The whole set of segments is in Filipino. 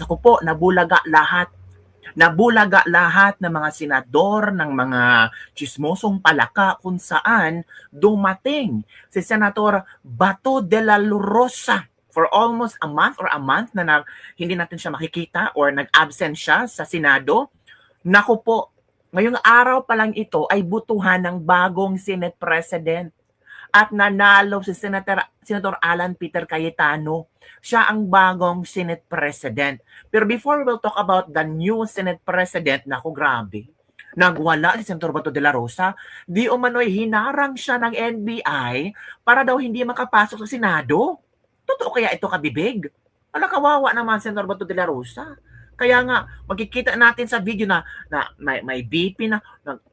Ako po, nabulaga lahat. Nabulaga lahat ng mga senador, ng mga chismosong palaka kung saan dumating si Senator Bato de la Rosa for almost a month na hindi natin siya makikita or nag-absent siya sa Senado. Naku po, ngayong araw pa lang ito ay butuhan ng bagong Senate President at nanalo si Senator Alan Peter Cayetano. Siya ang bagong Senate President. Pero before we'll talk about the new Senate President, naku grabe, nagwala si Senator Bato de la Rosa, di umano'y hinarang siya ng NBI para daw hindi makapasok sa Senado. Totoo kaya ito, kabibig? Wala, kawawa naman Senator Bato de la Rosa. Kaya nga, makikita natin sa video na may BP na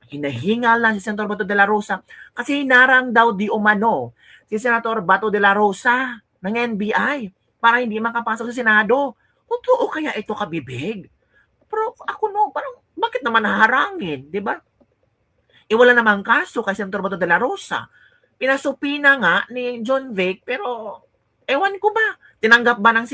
hinahingal lang si Senator Bato de la Rosa kasi hinarang daw di umano si Senator Bato de la Rosa ng NBI para hindi makapasok sa Senado. Totoo kaya ito, kabibig? Pero ako no, parang bakit naman haharangin, di ba? Wala namang kaso kay Senator Bato de la Rosa. Pinasupina nga ni John Vic, pero ewan ko ba, tinanggap ba ng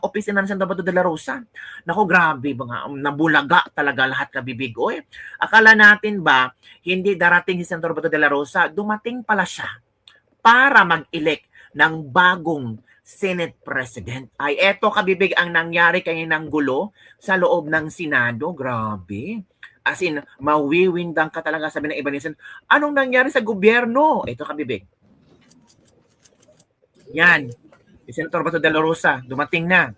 opisina ng Senator Bato de la Rosa? Nako, grabe ba nga, nabulaga talaga lahat, kabibig. Oy, akala natin ba hindi darating si Senator Bato de la Rosa? Dumating pala siya para mag-elect ng bagong Senate President. Ay, eto, kabibig, ang nangyari kaninang gulo sa loob ng Senado. Grabe. As in, mawiwindang ka talaga, sabi ng iba niyan. Anong nangyari sa gobyerno? Ito, kabibig. Yan. Si Senator Bato de la Rosa, dumating na.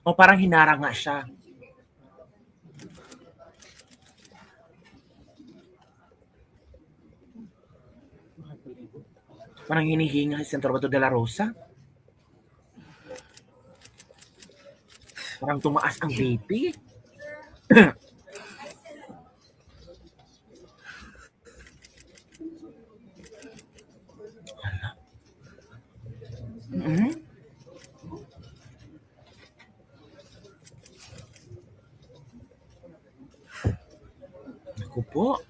O parang hinarang nga siya. Parang hinihinga si Senator Bato de la Rosa. Parang tumaas ang BP. Mm-hmm. Naku po.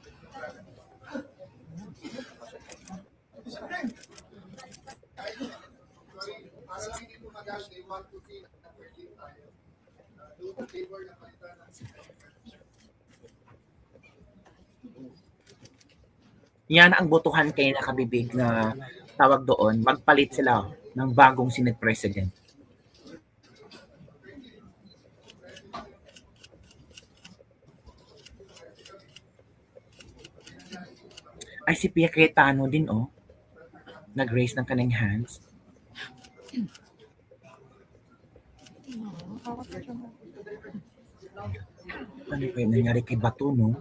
Yan ang botohan kay nakabibig na tawag doon, magpalit sila ng bagong Senate President. Ay, si Pia Cayetano din, oh. Nag-raise ng kanyang hands. Ano ba yung nangyari kay Bato, no?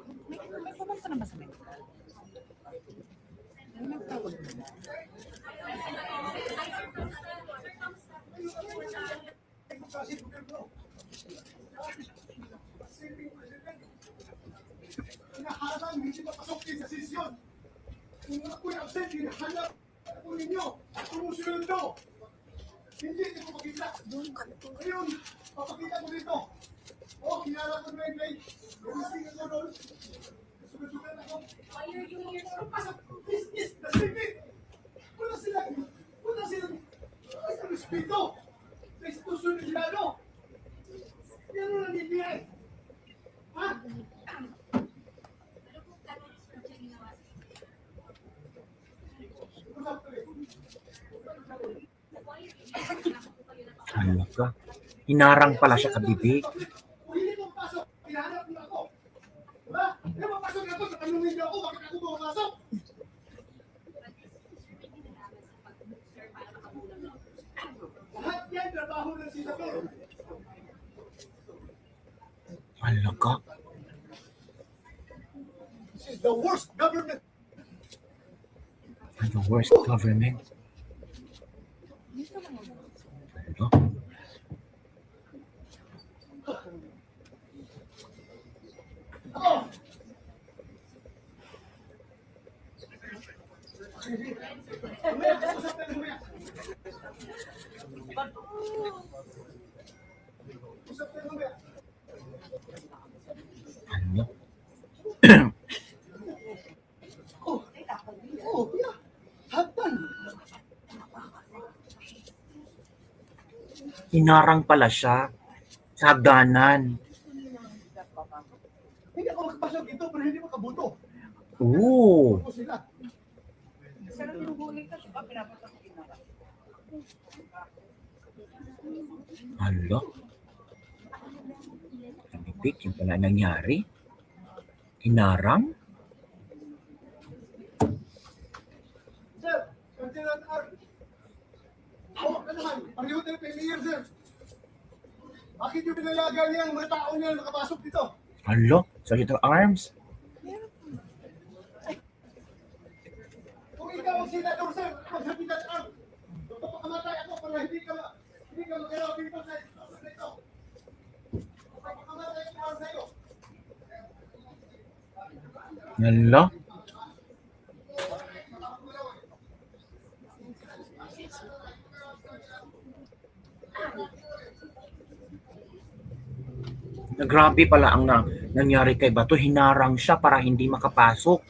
Hinaharang, hindi mapasok din sa sesyon. Kung ako'y absent, hinahanap ako ninyo. Sumusunod ito. Hindi ko makita. Ngayon, papakita ko dito. O, hinarang ko na yung play. Gumising ako doon. Susunod ako. Pasok. Is the secret. Wala silang respeto sa institusyon ng Senado. Yan ang nangyayari. Ha? Ano ka? Hinarang pala siya, kabibig. Kung hindi mo pasok, hinahanap mo ako. Diba? Hindi mo pasok na ito, tatanungin niyo ako, bakit ako pumapasok? Lahat yan, trabaho ng senador. Ano ka? This is the worst government. The worst government. Ano? Mamaya, usap tayo mamaya. Usap tayo mamaya. Ano? Yeah. Hatan. Hinarang pala siya sa hagdanan. Hindi ako makapasok dito, pero hindi makabuto. Oo. Ako sila. Hala. Bibig, yung pala nangyari. Hinarang. Sir, Lieutenant Art. Hawak ka naman. Pareho tayo piniyer, sir. Bakit yung pinayagan niya ang mga tao niya nakapasok dito? Hala. Solid arms. Kung ikaw ang senador, sir, ako sa Lieutenant Art. Papakamatay ako para hindi ka magalaw dito sa ito. Papakamatay ako para sa'yo. Hala. Grabe pala ang nangyari kay Bato. Hinarang siya para hindi makapasok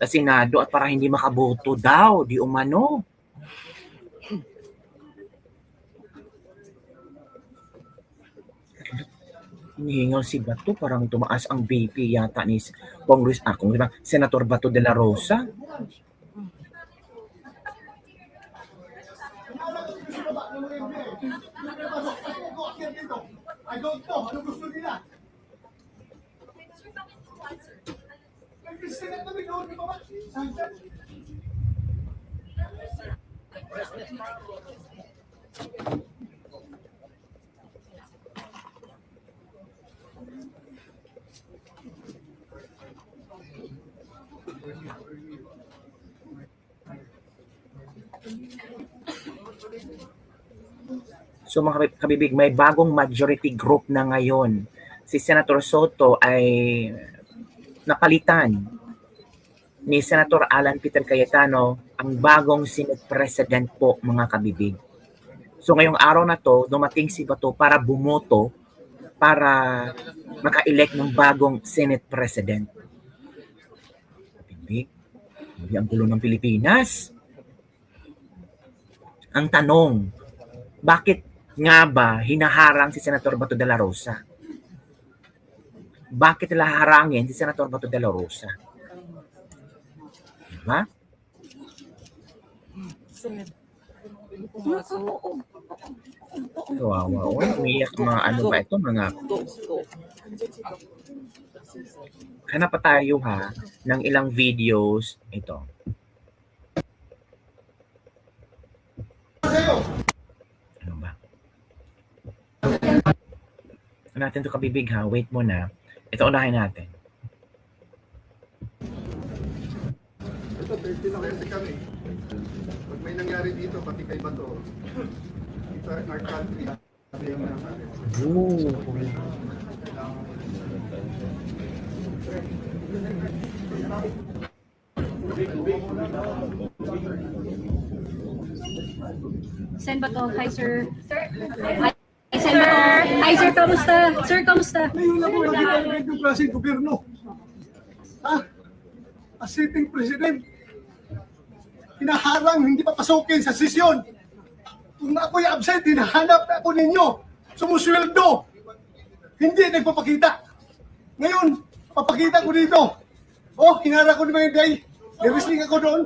sa Senado at para hindi makaboto daw. Di umano. Hinihingal si Bato. Parang tumaas ang BP yata ni Senator Bato de la Rosa. I don't know. Ano gusto nila? Nag-disconnect kami doon. Di ba ba? So mga kabibig, may bagong majority group na ngayon. Si Senator Soto ay napalitan ni Senator Alan Peter Cayetano, ang bagong Senate President po, mga kabibig. So ngayong araw na to, dumating si Bato para bumoto para maka-elect ng bagong Senate President. Kabibig, hindi ang gulo ng Pilipinas. Ang tanong, bakit nga ba hinaharang si Senator Bato de la Rosa? Bakit nila harangin si Senator Bato de la Rosa? Diba? Kawawa. Umiyak mga ano ba ito? Mga hanap pa tayo ha ng ilang videos. Ito. Ano ba? Natin to kabibig ha. Wait muna. Ito unahin natin. Ito, 30 na kasi kami. Pag may nangyari dito, pati kay Bato, dito in our country, sabi yung naman. Ooh. Sen Bato, hi sir. Hi Sen Bato. Hi sir, kamusta? Sir, kamusta? Ngayon lang po nakita ko yung klaseng gobyerno. Ha? A sitting president. Hinaharang, hindi papasukin sa sesyon. Kung ako'y absent, hinahanap na ako ninyo. Sumusweldo. Hindi nagpapakita. Ngayon, papakita ko dito. Oh, hinarang ko ni Mayday. Nirwisling ako doon.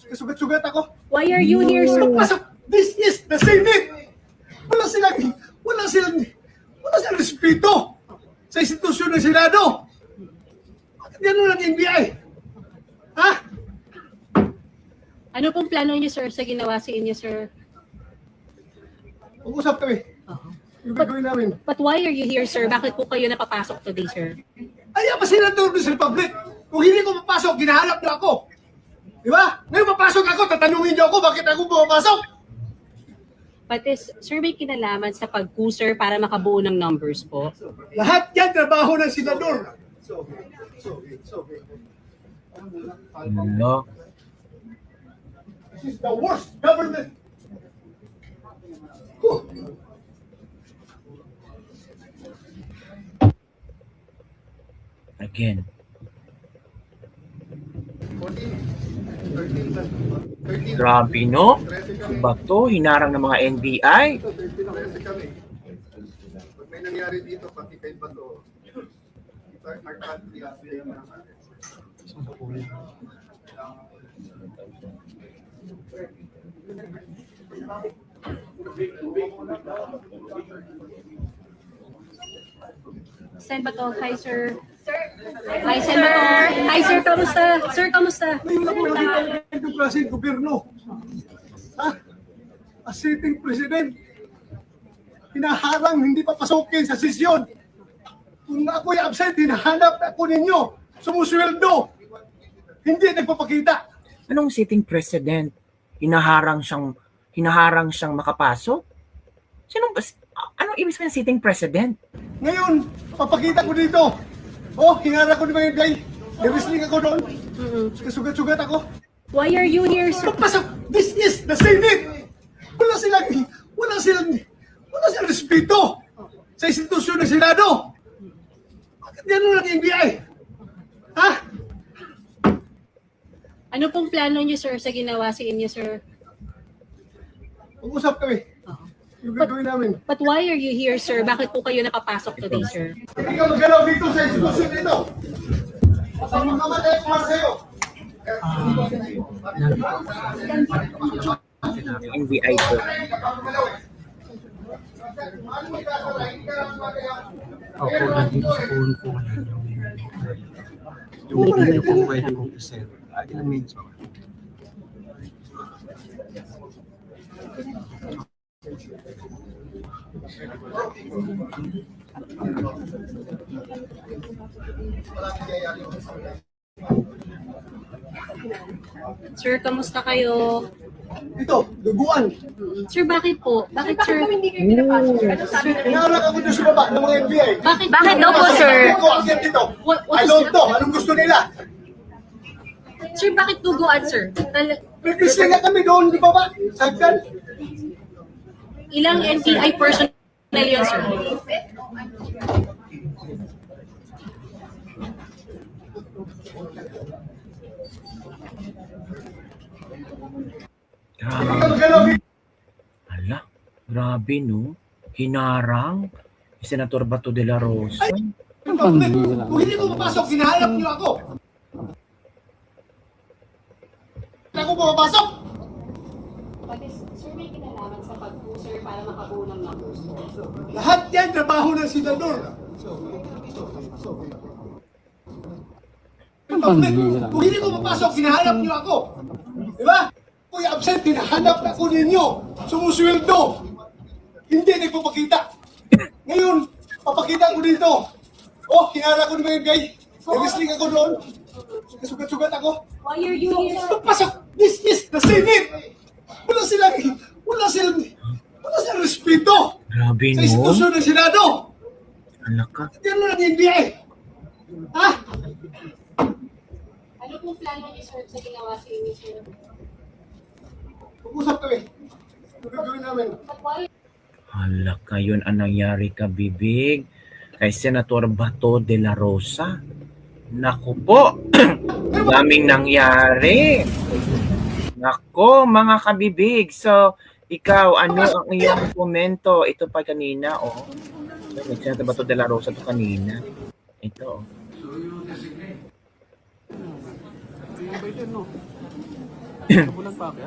Kasugat-sugat ako. Why are you here, sir? Pasok! This is the Senate! Wala silang respeto sa institusyon ng Senado. Bakit gano'n ang NBI? Ha? Ano pong plano niyo, sir, sa ginawa sa inyo, sir? Pag-usap kami. Yung gagawin namin. But why are you here, sir? Bakit po kayo napapasok today, sir? Ay, pa Senador ng Republic. Kung hindi ko mapasok, ginahanap na ako. Di ba? Ngayon mapasok ako, tatanungin niyo ako bakit ako pumapasok. But is, sir, may kinalaman sa pag-user para makabuo ng numbers po? Lahat yan trabaho ng Senador. Ano? This is the worst government. Whew. Again. 13 Grabe, no? Bato, hinarang ng mga NBI. kami. Pag may nangyari dito, pati kay Bato, our country has been Sen Bato, hi sir. Hi Sen Bato. Hi sir, kamusta? Sir, kamusta? Ngayon ako nakita ng klaseng gobyerno. Ha? A sitting president. Hinaharang, hindi papasokin sa sesyon. Kung ako'y absent, hinahanap ako ninyo. Sumusweldo. Hindi nagpapakita. Anong sitting president? Hinaharang siyang makapasok? Anong ibig sabihin ng sitting president? Ngayon, papakita ko dito. Oh, hinarang ko ni mga guy. Nirwrestling ako doon. Kasugat-sugat ako. Why are you here, sir? Pagpasok, this is the Senate. Wala silang respeto sa institusyon ng Senado. Bakit yan lang NBI? Ha? Ano pong plano niyo, sir, sa ginawa sa inyo, sir? Mag-usap kami. Yung gagawin namin. But why are you here, sir? Bakit po kayo nakapasok today, sir? Hindi ka magalaw dito sa institusyon dito. Kapag makamatay ko lang sa'yo. NBI po. Opo, nandito sa phone ko ngayon yung video kung pwede kong i-send. Ilang minutes pa. Sir, kamusta kayo? Ito, duguan. Sir, bakit po? Bakit, sir? Hinaharang ako doon sa baba ng mga NBI. Bakit daw po, sir? Ako akyat dito. What I is don't know. Anong gusto nila? Sir, bakit duguan, sir? Nag-wrestling nga kami doon, di ba ba? Sagdan. Ilang NBI personnel yun, sir? Grabe. Hala, grabe no. Hinarang si Senator Bato de la Rosa. Kung hindi ko papasok, hinahanap niyo ako. Ako pumapasok. Sir, may kinalaman sa pag-user para makabuo ng numbers. Lahat yan, trabaho ng senador. Kung hindi ko papasok, hinahanap niyo ako. Di ba? Kung absent, hinahanap ako ninyo. Sumusweldo. Hindi nagpapakita. Ngayon, papakita ko dito. Oh, hinarang ko ni mga guy. Nag-wrestling ako doon. Kasugat-sugat ako. Why are you here, sir? Pagpasok, this is the Senate. Wala silang respeto Grabe sa no. institusyon ng Senado. Hala ka. Yan mo lang NBI. Ha? Ano pong plano niyo, sir, sa ginawa sa inyo, sir? Pag-usap kami. Ano gagawin namin? Hala ka, yun ang nangyari ka, bibig. Kay Senator Bato de la Rosa. Naku po. Daming nangyari. Nako, mga kabibig. So, ikaw, ano ang iyong komento? Ito pa kanina, oh. Senator Bato de la Rosa to kanina. Ito, oh.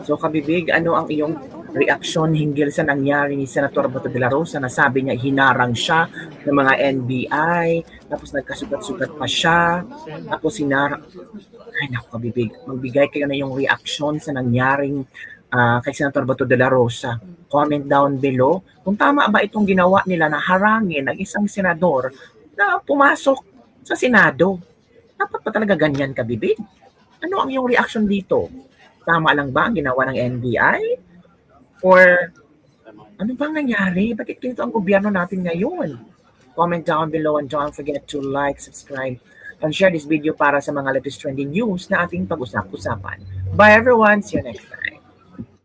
So, kabibig, ano ang iyong reaksyon hinggil sa nangyari ni Senator Bato de la Rosa na sabi niya hinarang siya ng mga NBI, tapos nagkasugat-sugat pa siya, tapos hinarang. Ay, naku, kabibig, magbigay kayo na yung reaksyon sa nangyaring kay Senator Bato de la Rosa. Comment down below kung tama ba itong ginawa nila na harangin ang isang senador na pumasok sa Senado. Dapat pa talaga ganyan, kabibig? Ano ang iyong reaksyon dito? Tama lang ba ang ginawa ng NBI? Or ano bang nangyari? Bakit ganito ang gobyerno natin ngayon? Comment down below and don't forget to like, subscribe, and share this video para sa mga latest trending news na ating pag-usap-usapan. Bye everyone! See you next time!